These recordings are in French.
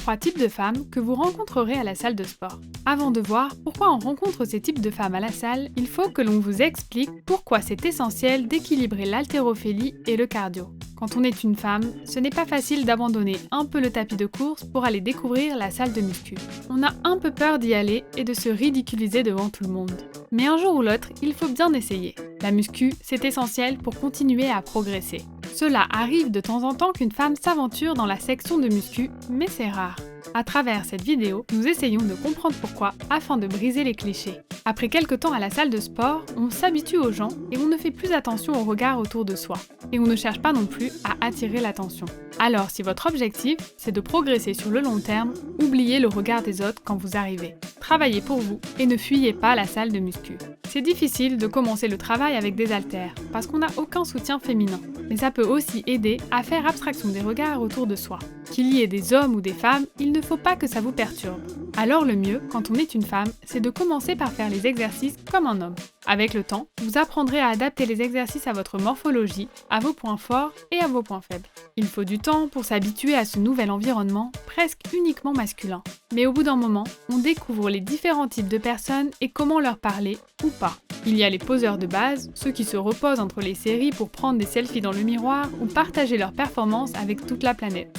3 types de femmes que vous rencontrerez à la salle de sport. Avant de voir pourquoi on rencontre ces types de femmes à la salle, il faut que l'on vous explique pourquoi c'est essentiel d'équilibrer l'haltérophilie et le cardio. Quand on est une femme, ce n'est pas facile d'abandonner un peu le tapis de course pour aller découvrir la salle de muscu. On a un peu peur d'y aller et de se ridiculiser devant tout le monde. Mais un jour ou l'autre, il faut bien essayer. La muscu, c'est essentiel pour continuer à progresser. Cela arrive de temps en temps qu'une femme s'aventure dans la section de muscu, mais c'est rare. À travers cette vidéo, nous essayons de comprendre pourquoi afin de briser les clichés. Après quelques temps à la salle de sport, on s'habitue aux gens et on ne fait plus attention au regard autour de soi. Et on ne cherche pas non plus à attirer l'attention. Alors si votre objectif, c'est de progresser sur le long terme, oubliez le regard des autres quand vous arrivez. Travaillez pour vous et ne fuyez pas la salle de muscu. C'est difficile de commencer le travail avec des haltères parce qu'on n'a aucun soutien féminin. Mais ça peut aussi aider à faire abstraction des regards autour de soi. Qu'il y ait des hommes ou des femmes, il ne faut pas que ça vous perturbe. Alors le mieux, quand on est une femme, c'est de commencer par faire les exercices comme un homme. Avec le temps, vous apprendrez à adapter les exercices à votre morphologie, à vos points forts et à vos points faibles. Il faut du temps pour s'habituer à ce nouvel environnement, presque uniquement masculin. Mais au bout d'un moment, on découvre les différents types de personnes et comment leur parler ou pas. Il y a les poseurs de base, ceux qui se reposent entre les séries pour prendre des selfies dans le miroir ou partager leurs performances avec toute la planète.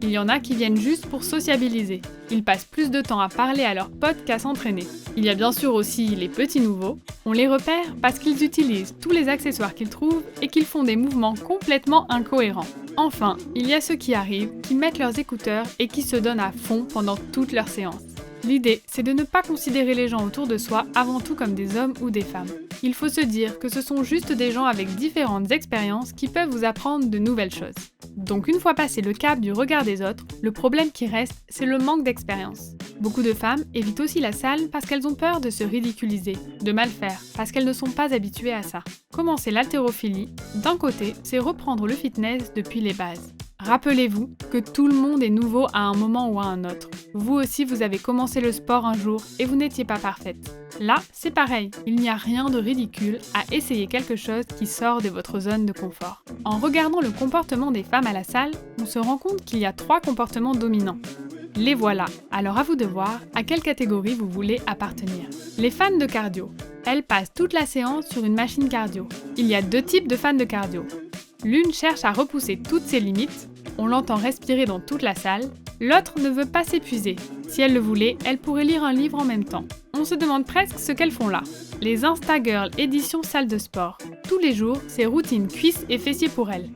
Il y en a qui viennent juste pour sociabiliser. Ils passent plus de temps à parler à leurs potes qu'à s'entraîner. Il y a bien sûr aussi les petits nouveaux. On les repère parce qu'ils utilisent tous les accessoires qu'ils trouvent et qu'ils font des mouvements complètement incohérents. Enfin, il y a ceux qui arrivent, qui mettent leurs écouteurs et qui se donnent à fond pendant toute leur séance. L'idée, c'est de ne pas considérer les gens autour de soi avant tout comme des hommes ou des femmes. Il faut se dire que ce sont juste des gens avec différentes expériences qui peuvent vous apprendre de nouvelles choses. Donc une fois passé le cap du regard des autres, le problème qui reste, c'est le manque d'expérience. Beaucoup de femmes évitent aussi la salle parce qu'elles ont peur de se ridiculiser, de mal faire, parce qu'elles ne sont pas habituées à ça. Commencer l'haltérophilie, d'un côté, c'est reprendre le fitness depuis les bases. Rappelez-vous que tout le monde est nouveau à un moment ou à un autre. Vous aussi, vous avez commencé le sport un jour et vous n'étiez pas parfaite. Là, c'est pareil, il n'y a rien de ridicule à essayer quelque chose qui sort de votre zone de confort. En regardant le comportement des femmes à la salle, on se rend compte qu'il y a 3 comportements dominants. Les voilà, alors à vous de voir à quelle catégorie vous voulez appartenir. Les fans de cardio. Elles passent toute la séance sur une machine cardio. Il y a 2 types de fans de cardio. L'une cherche à repousser toutes ses limites, on l'entend respirer dans toute la salle, l'autre ne veut pas s'épuiser. Si elle le voulait, elle pourrait lire un livre en même temps. On se demande presque ce qu'elles font là. Les Instagirls édition salle de sport. Tous les jours, c'est routine cuisses et fessiers pour elles.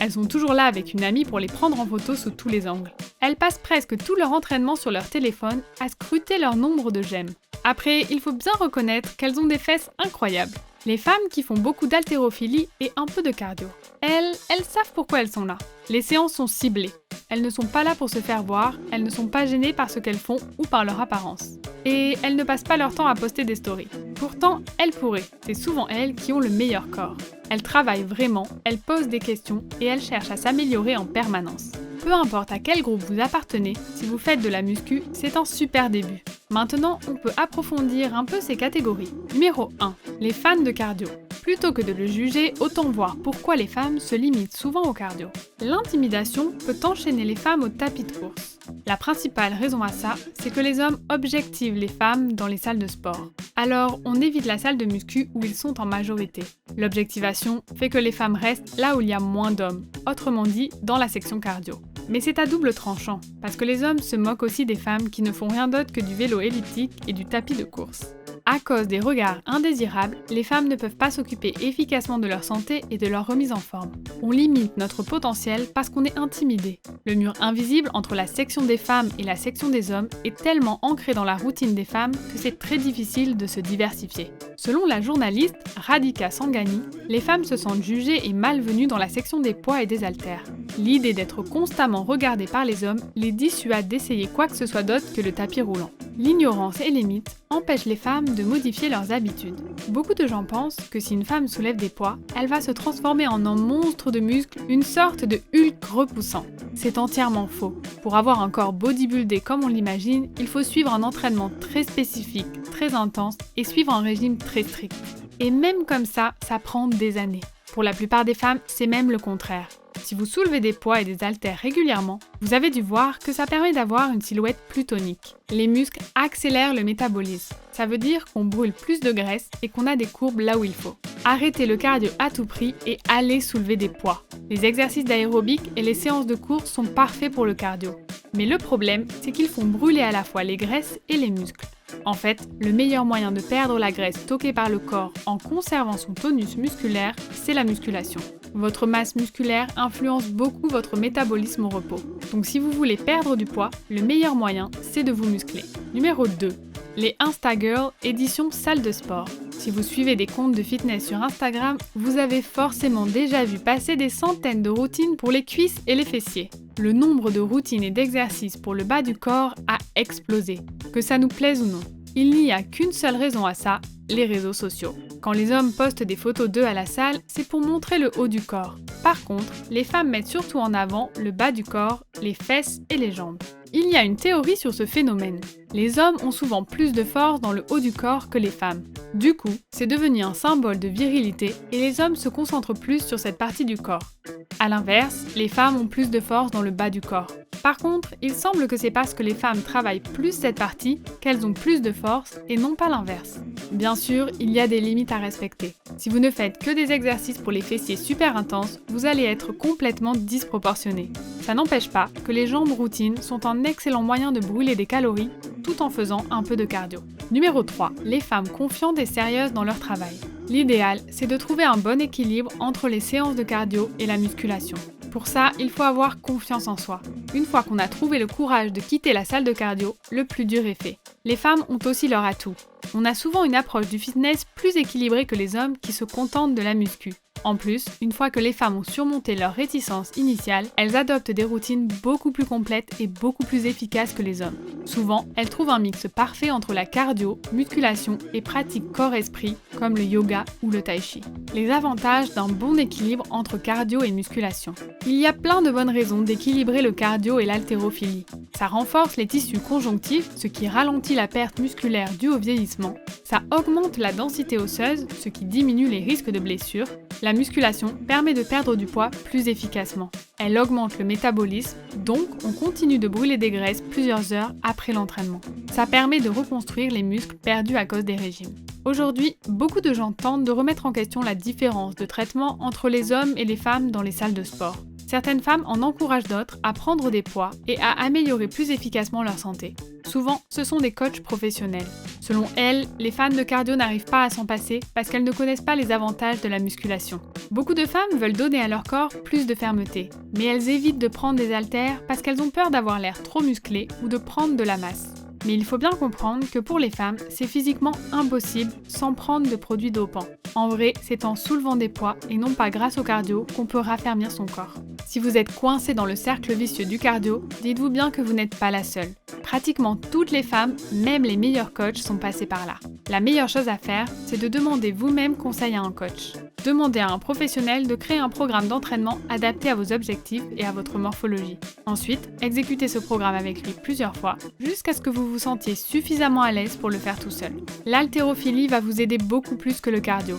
Elles sont toujours là avec une amie pour les prendre en photo sous tous les angles. Elles passent presque tout leur entraînement sur leur téléphone à scruter leur nombre de j'aime. Après, il faut bien reconnaître qu'elles ont des fesses incroyables. Les femmes qui font beaucoup d'haltérophilie et un peu de cardio. Elles savent pourquoi elles sont là. Les séances sont ciblées. Elles ne sont pas là pour se faire voir, elles ne sont pas gênées par ce qu'elles font ou par leur apparence. Et elles ne passent pas leur temps à poster des stories. Pourtant, elles pourraient. C'est souvent elles qui ont le meilleur corps. Elles travaillent vraiment, elles posent des questions et elles cherchent à s'améliorer en permanence. Peu importe à quel groupe vous appartenez, si vous faites de la muscu, c'est un super début. Maintenant, on peut approfondir un peu ces catégories. Numéro 1. Les fans de cardio. Plutôt que de le juger, autant voir pourquoi les femmes se limitent souvent au cardio. L'intimidation peut enchaîner les femmes au tapis de course. La principale raison à ça, c'est que les hommes objectivent les femmes dans les salles de sport. Alors, on évite la salle de muscu où ils sont en majorité. L'objectivation fait que les femmes restent là où il y a moins d'hommes, autrement dit, dans la section cardio. Mais c'est à double tranchant, parce que les hommes se moquent aussi des femmes qui ne font rien d'autre que du vélo elliptique et du tapis de course. À cause des regards indésirables, les femmes ne peuvent pas s'occuper efficacement de leur santé et de leur remise en forme. On limite notre potentiel parce qu'on est intimidé. Le mur invisible entre la section des femmes et la section des hommes est tellement ancré dans la routine des femmes que c'est très difficile de se diversifier. Selon la journaliste Radhika Sangani, les femmes se sentent jugées et malvenues dans la section des poids et des haltères. L'idée d'être constamment regardées par les hommes les dissuade d'essayer quoi que ce soit d'autre que le tapis roulant. L'ignorance et les mythes empêchent les femmes de modifier leurs habitudes. Beaucoup de gens pensent que si une femme soulève des poids, elle va se transformer en un monstre de muscles, une sorte de Hulk repoussant. C'est entièrement faux. Pour avoir un corps bodybuildé comme on l'imagine, il faut suivre un entraînement très spécifique, très intense et suivre un régime très strict. Et même comme ça prend des années. Pour la plupart des femmes, c'est même le contraire. Si vous soulevez des poids et des haltères régulièrement, vous avez dû voir que ça permet d'avoir une silhouette plus tonique. Les muscles accélèrent le métabolisme. Ça veut dire qu'on brûle plus de graisse et qu'on a des courbes là où il faut. Arrêtez le cardio à tout prix et allez soulever des poids. Les exercices d'aérobic et les séances de course sont parfaits pour le cardio. Mais le problème, c'est qu'ils font brûler à la fois les graisses et les muscles. En fait, le meilleur moyen de perdre la graisse stockée par le corps en conservant son tonus musculaire, c'est la musculation. Votre masse musculaire influence beaucoup votre métabolisme au repos. Donc si vous voulez perdre du poids, le meilleur moyen, c'est de vous muscler. Numéro 2. Les Instagirls édition salle de sport. Si vous suivez des comptes de fitness sur Instagram, vous avez forcément déjà vu passer des centaines de routines pour les cuisses et les fessiers. Le nombre de routines et d'exercices pour le bas du corps a explosé, que ça nous plaise ou non. Il n'y a qu'une seule raison à ça, les réseaux sociaux. Quand les hommes postent des photos d'eux à la salle, c'est pour montrer le haut du corps. Par contre, les femmes mettent surtout en avant le bas du corps, les fesses et les jambes. Il y a une théorie sur ce phénomène. Les hommes ont souvent plus de force dans le haut du corps que les femmes. Du coup, c'est devenu un symbole de virilité et les hommes se concentrent plus sur cette partie du corps. A l'inverse, les femmes ont plus de force dans le bas du corps. Par contre, il semble que c'est parce que les femmes travaillent plus cette partie qu'elles ont plus de force et non pas l'inverse. Bien sûr, il y a des limites à respecter. Si vous ne faites que des exercices pour les fessiers super intenses, vous allez être complètement disproportionné. Ça n'empêche pas que les jambes routines sont un excellent moyen de brûler des calories tout en faisant un peu de cardio. Numéro 3. Les femmes confiantes et sérieuses dans leur travail. L'idéal, c'est de trouver un bon équilibre entre les séances de cardio et la musculation. Pour ça, il faut avoir confiance en soi. Une fois qu'on a trouvé le courage de quitter la salle de cardio, le plus dur est fait. Les femmes ont aussi leur atout. On a souvent une approche du fitness plus équilibrée que les hommes qui se contentent de la muscu. En plus, une fois que les femmes ont surmonté leur réticence initiale, elles adoptent des routines beaucoup plus complètes et beaucoup plus efficaces que les hommes. Souvent, elles trouvent un mix parfait entre la cardio, musculation et pratiques corps-esprit comme le yoga ou le tai chi. Les avantages d'un bon équilibre entre cardio et musculation. Il y a plein de bonnes raisons d'équilibrer le cardio et l'haltérophilie. Ça renforce les tissus conjonctifs, ce qui ralentit la perte musculaire due au vieillissement. Ça augmente la densité osseuse, ce qui diminue les risques de blessures. La musculation permet de perdre du poids plus efficacement. Elle augmente le métabolisme, donc on continue de brûler des graisses plusieurs heures après l'entraînement. Ça permet de reconstruire les muscles perdus à cause des régimes. Aujourd'hui, beaucoup de gens tentent de remettre en question la différence de traitement entre les hommes et les femmes dans les salles de sport. Certaines femmes en encouragent d'autres à prendre des poids et à améliorer plus efficacement leur santé. Souvent, ce sont des coachs professionnels. Selon elles, les fans de cardio n'arrivent pas à s'en passer parce qu'elles ne connaissent pas les avantages de la musculation. Beaucoup de femmes veulent donner à leur corps plus de fermeté, mais elles évitent de prendre des haltères parce qu'elles ont peur d'avoir l'air trop musclé ou de prendre de la masse. Mais il faut bien comprendre que pour les femmes, c'est physiquement impossible sans prendre de produits dopants. En vrai, c'est en soulevant des poids et non pas grâce au cardio qu'on peut raffermir son corps. Si vous êtes coincé dans le cercle vicieux du cardio, dites-vous bien que vous n'êtes pas la seule. Pratiquement toutes les femmes, même les meilleurs coachs, sont passées par là. La meilleure chose à faire, c'est de demander vous-même conseil à un coach. Demandez à un professionnel de créer un programme d'entraînement adapté à vos objectifs et à votre morphologie. Ensuite, exécutez ce programme avec lui plusieurs fois, jusqu'à ce que vous vous sentiez suffisamment à l'aise pour le faire tout seul. L'haltérophilie va vous aider beaucoup plus que le cardio.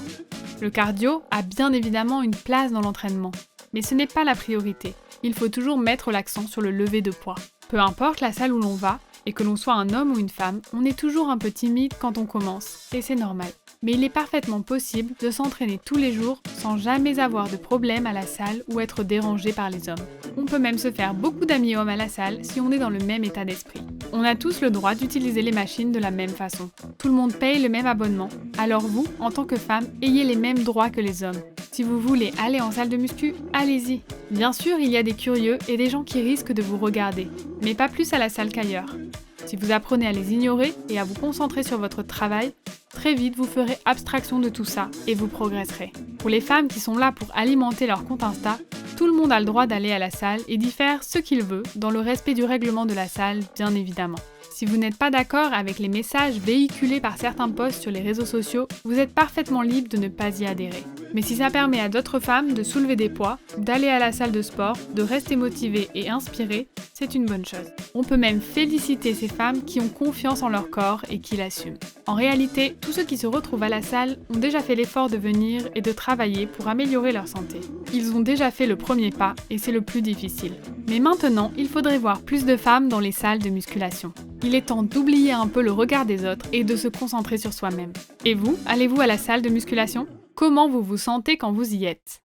Le cardio a bien évidemment une place dans l'entraînement, mais ce n'est pas la priorité. Il faut toujours mettre l'accent sur le lever de poids. Peu importe la salle où l'on va, et que l'on soit un homme ou une femme, on est toujours un peu timide quand on commence, et c'est normal. Mais il est parfaitement possible de s'entraîner tous les jours sans jamais avoir de problème à la salle ou être dérangé par les hommes. On peut même se faire beaucoup d'amis hommes à la salle si on est dans le même état d'esprit. On a tous le droit d'utiliser les machines de la même façon. Tout le monde paye le même abonnement, alors vous, en tant que femme, ayez les mêmes droits que les hommes. Si vous voulez aller en salle de muscu, allez-y. Bien sûr, il y a des curieux et des gens qui risquent de vous regarder, mais pas plus à la salle qu'ailleurs. Si vous apprenez à les ignorer et à vous concentrer sur votre travail, très vite vous ferez abstraction de tout ça et vous progresserez. Pour les femmes qui sont là pour alimenter leur compte Insta, tout le monde a le droit d'aller à la salle et d'y faire ce qu'il veut, dans le respect du règlement de la salle, bien évidemment. Si vous n'êtes pas d'accord avec les messages véhiculés par certains posts sur les réseaux sociaux, vous êtes parfaitement libre de ne pas y adhérer. Mais si ça permet à d'autres femmes de soulever des poids, d'aller à la salle de sport, de rester motivées et inspirées, c'est une bonne chose. On peut même féliciter ces femmes qui ont confiance en leur corps et qui l'assument. En réalité, Tous ceux qui se retrouvent à la salle ont déjà fait l'effort de venir et de travailler pour améliorer leur santé. Ils ont déjà fait le premier pas et c'est le plus difficile. Mais maintenant, il faudrait voir plus de femmes dans les salles de musculation. Il est temps d'oublier un peu le regard des autres et de se concentrer sur soi-même. Et vous, allez-vous à la salle de musculation ? Comment vous vous sentez quand vous y êtes ?